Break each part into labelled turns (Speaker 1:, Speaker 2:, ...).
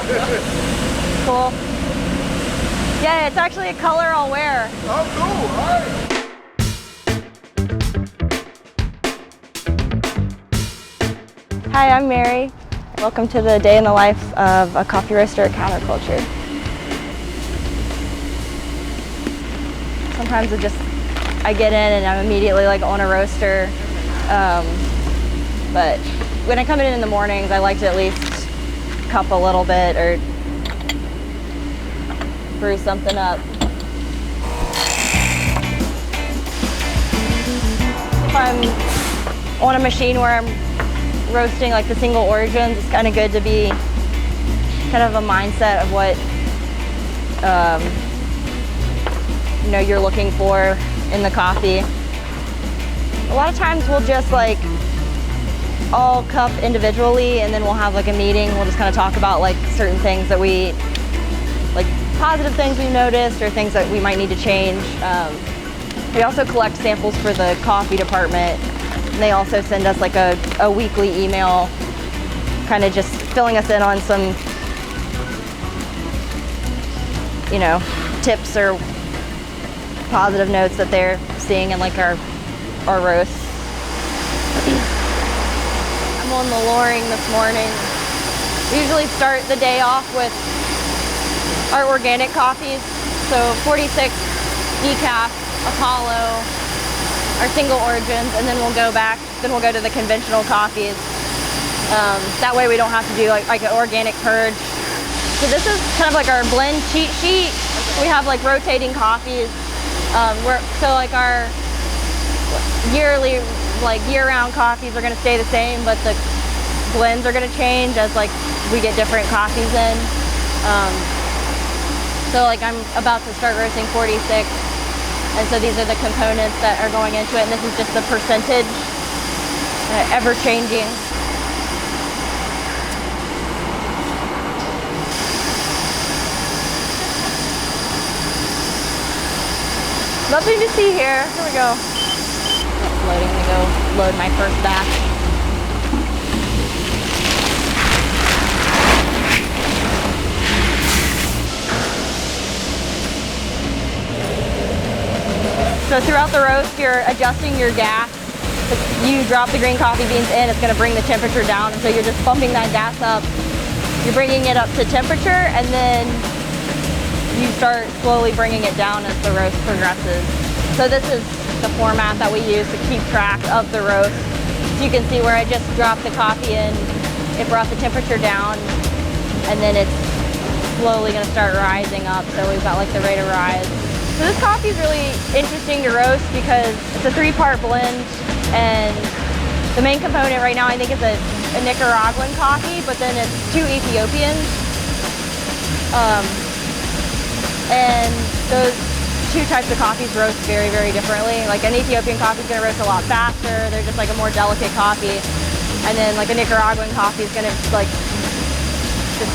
Speaker 1: Cool. Yeah, it's actually a color I'll wear.
Speaker 2: Oh, cool. All right.
Speaker 1: Hi, I'm Mary. Welcome to the day in the life of a coffee roaster at Counterculture. Sometimes I get in and I'm immediately like on a roaster. But when I come in the mornings, I like to at least cup a little bit or brew something up. If I'm on a machine where I'm roasting like the single origins, it's kind of good to be kind of a mindset of what you're looking for in the coffee. A lot of times we'll just like all cup individually and then we'll have like a meeting. We'll just kind of talk about like certain things that we like, positive things we noticed or things that we might need to change. We also collect samples for the coffee department. And they also send us like a weekly email, kind of just filling us in on some, tips or positive notes that they're seeing in like our roasts. I'm on the Loring this morning. We usually start the day off with our organic coffees. So 46 decaf, Apollo, our single origins, and then we'll go to the conventional coffees. That way we don't have to do like an organic purge. So this is kind of like our blend cheat sheet. We have like rotating coffees. So like our yearly, like year-round coffees are gonna stay the same, but the blends are gonna change as like we get different coffees in. So like I'm about to start roasting 46. And so these are the components that are going into it, and this is just the percentage, ever-changing. Nothing to see here. Here we go. It's loading. I'm gonna go load my first batch. So throughout the roast, you're adjusting your gas. If you drop the green coffee beans in, it's gonna bring the temperature down. And so you're just bumping that gas up. You're bringing it up to temperature, and then you start slowly bringing it down as the roast progresses. So this is the format that we use to keep track of the roast. So you can see where I just dropped the coffee in, it brought the temperature down, and then it's slowly gonna start rising up. So we've got like the rate of rise. So this coffee is really interesting to roast because it's a 3-part blend, and the main component right now I think is a Nicaraguan coffee, but then it's 2 Ethiopians. And those 2 types of coffees roast very, very differently. Like an Ethiopian coffee is gonna roast a lot faster. They're just like a more delicate coffee. And then like a Nicaraguan coffee is gonna like just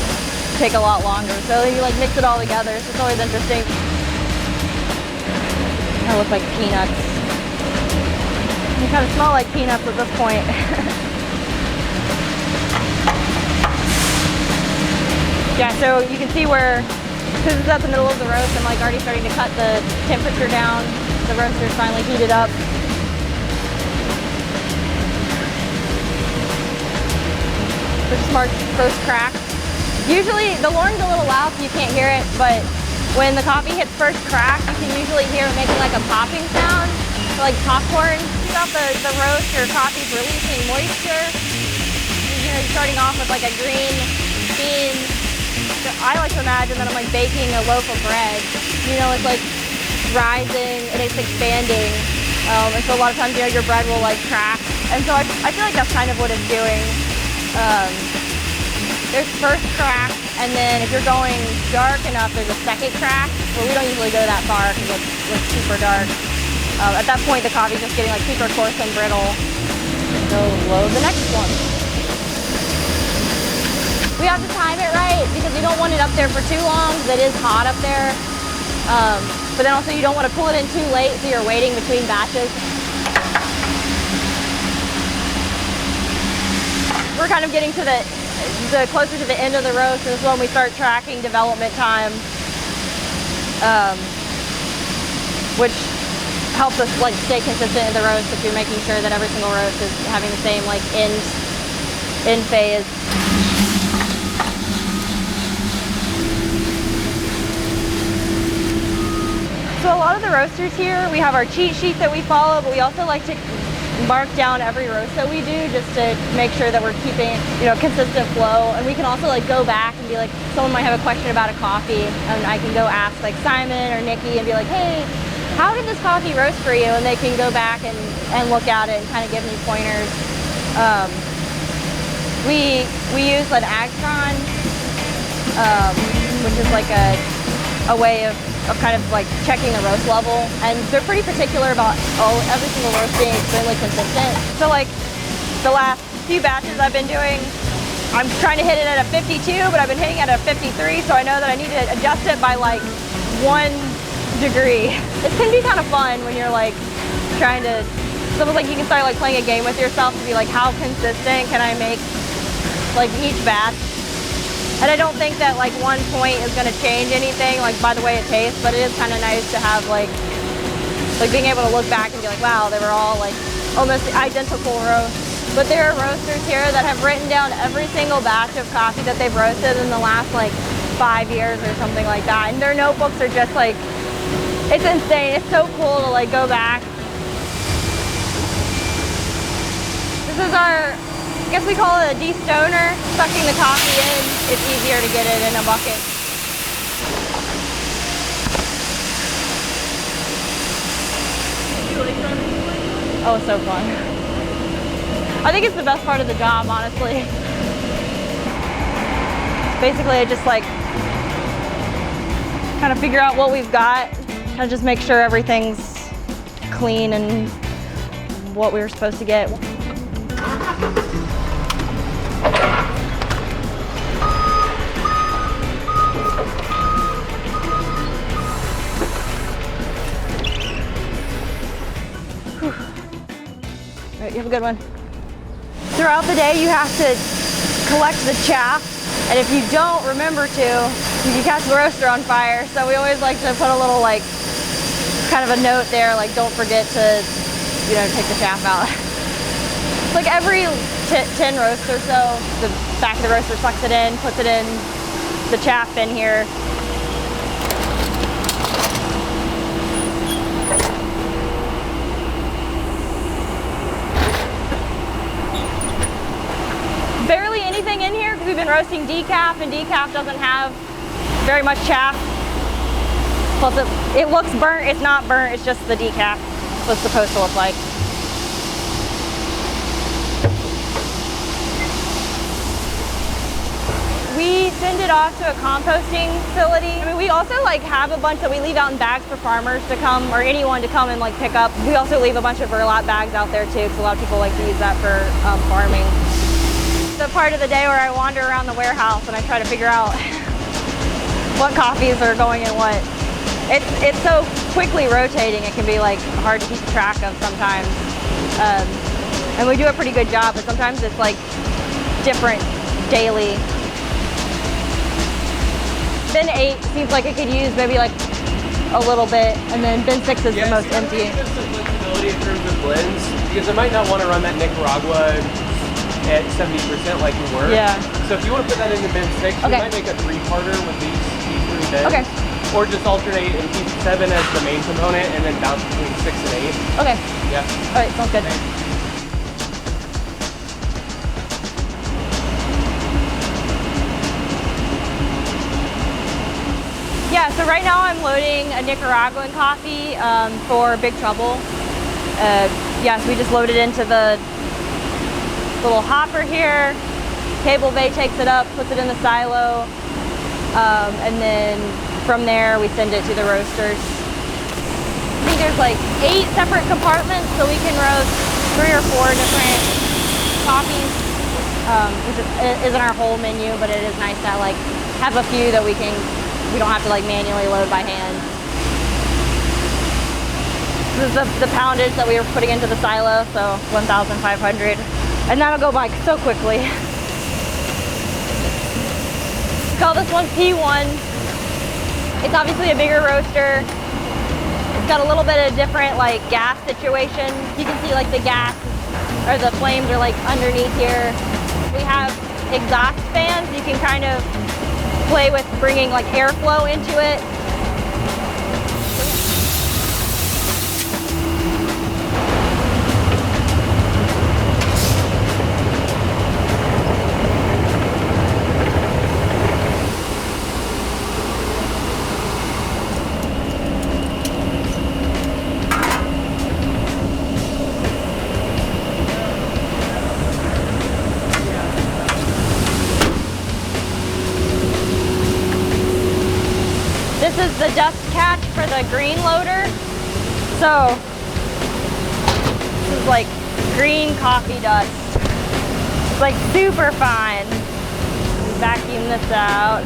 Speaker 1: take a lot longer. So you like mix it all together. So it's always interesting. They look like peanuts. They kind of smell like peanuts at this point. Yeah, so you can see where, because it's at the middle of the roast, I'm like already starting to cut the temperature down. The roaster's finally heated up. This marks first crack. Usually the Loring's a little loud so you can't hear it, but when the coffee hits first crack, you can usually hear it making like a popping sound, so like popcorn. Throughout the roast, your coffee's releasing moisture. You're starting off with like a green bean. I like to imagine that I'm like baking a loaf of bread. It's like rising and it's expanding. And so a lot of times, your bread will like crack. And so I feel like that's kind of what it's doing. There's first crack, and then if you're going dark enough, there's a second crack. Well, we don't usually go that far because it's super dark. At that point, the coffee's just getting like super coarse and brittle. So load the next one. We have to time it right because you don't want it up there for too long because it is hot up there. But then also you don't want to pull it in too late so you're waiting between batches. We're kind of getting to the the closer to the end of the roast is when we start tracking development time, which helps us like stay consistent in the roast if you're making sure that every single roast is having the same like end phase. So a lot of the roasters here, we have our cheat sheet that we follow, but we also like to mark down every roast that we do just to make sure that we're keeping, you know, consistent flow. And we can also like go back and be like, someone might have a question about a coffee and I can go ask like Simon or Nikki and be like, hey, how did this coffee roast for you? And they can go back and look at it and kind of give me pointers. We use an agtron, which is like a way of kind of like checking the roast level, and they're pretty particular about every single roast being extremely consistent. So like the last few batches I've been doing, I'm trying to hit it at a 52, but I've been hitting it at a 53, so I know that I need to adjust it by like 1 degree. It can be kind of fun when you're like trying to, it's almost like you can start like playing a game with yourself to be like, how consistent can I make like each batch? And I don't think that like 1 point is gonna change anything like by the way it tastes, but it is kind of nice to have like being able to look back and be like, wow, they were all like almost identical roasts. But there are roasters here that have written down every single batch of coffee that they've roasted in the last like 5 years or something like that. And their notebooks are just like, it's insane. It's so cool to like go back. This is our, I guess we call it a de-stoner, sucking the coffee in. It's easier to get it in a bucket. Oh, it's so fun. I think it's the best part of the job, honestly. Basically, I just like kind of figure out what we've got, kind of just make sure everything's clean and what we were supposed to get. All right, you have a good one. Throughout the day, you have to collect the chaff, and if you don't remember to, you can catch the roaster on fire. So we always like to put a little like, kind of a note there, like don't forget to, you know, take the chaff out. Like every 10 roasts or so, the back of the roaster sucks it in, puts it in the chaff bin here. Barely anything in here because we've been roasting decaf, and decaf doesn't have very much chaff. Plus it looks burnt. It's not burnt, it's just the decaf. That's what it's supposed to look like. We send it off to a composting facility. I mean, we also like have a bunch that we leave out in bags for farmers to come, or anyone to come and like pick up. We also leave a bunch of burlap bags out there too, because a lot of people like to use that for farming. The part of the day where I wander around the warehouse and I try to figure out what coffees are going in what. It's so quickly rotating, it can be like hard to keep track of sometimes. And we do a pretty good job, but sometimes it's like different daily. Bin 8 seems like it could use maybe like a little bit, and then bin 6 is the most empty.
Speaker 2: Give us some flexibility in terms of blends, because I might not want to run that Nicaragua at 70% like we were.
Speaker 1: Yeah.
Speaker 2: So if you want to put that into bin 6,
Speaker 1: okay,
Speaker 2: we might make a 3-parter with these 3 bins.
Speaker 1: Okay.
Speaker 2: Or just alternate and keep 7 as the main component and then bounce between 6 and 8.
Speaker 1: Okay.
Speaker 2: Yeah.
Speaker 1: All right, sounds good.
Speaker 2: Okay.
Speaker 1: Yeah, so right now I'm loading a Nicaraguan coffee for Big Trouble. Yes, we just loaded into the little hopper here. Cable bay takes it up, puts it in the silo, and then from there we send it to the roasters. I think there's like 8 separate compartments, so we can roast 3 or 4 different coffees, which isn't our whole menu, but it is nice to like have a few that we don't have to like manually load by hand. This is the poundage that we were putting into the silo, so 1,500. And that'll go by so quickly. call this one P1. It's obviously a bigger roaster. It's got a little bit of different like gas situation. You can see like the gas or the flames are like underneath here. We have exhaust fans. You can kind of play with bringing like airflow into it. This is the dust catch for the green loader. So this is like green coffee dust. It's like super fine. Vacuum this out.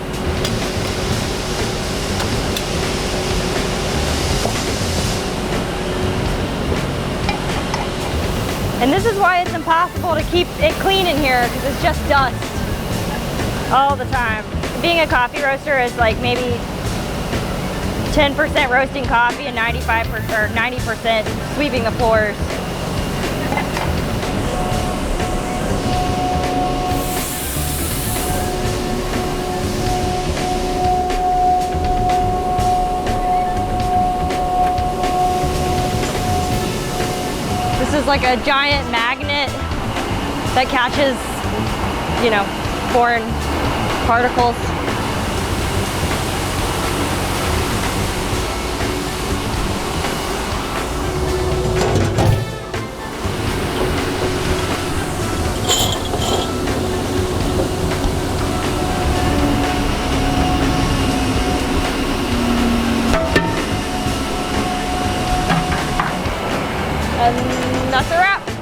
Speaker 1: And this is why it's impossible to keep it clean in here, because it's just dust all the time. Being a coffee roaster is like maybe 10% roasting coffee and 95% or 90% sweeping the floors. This is like a giant magnet that catches, you know, foreign particles. And that's a wrap.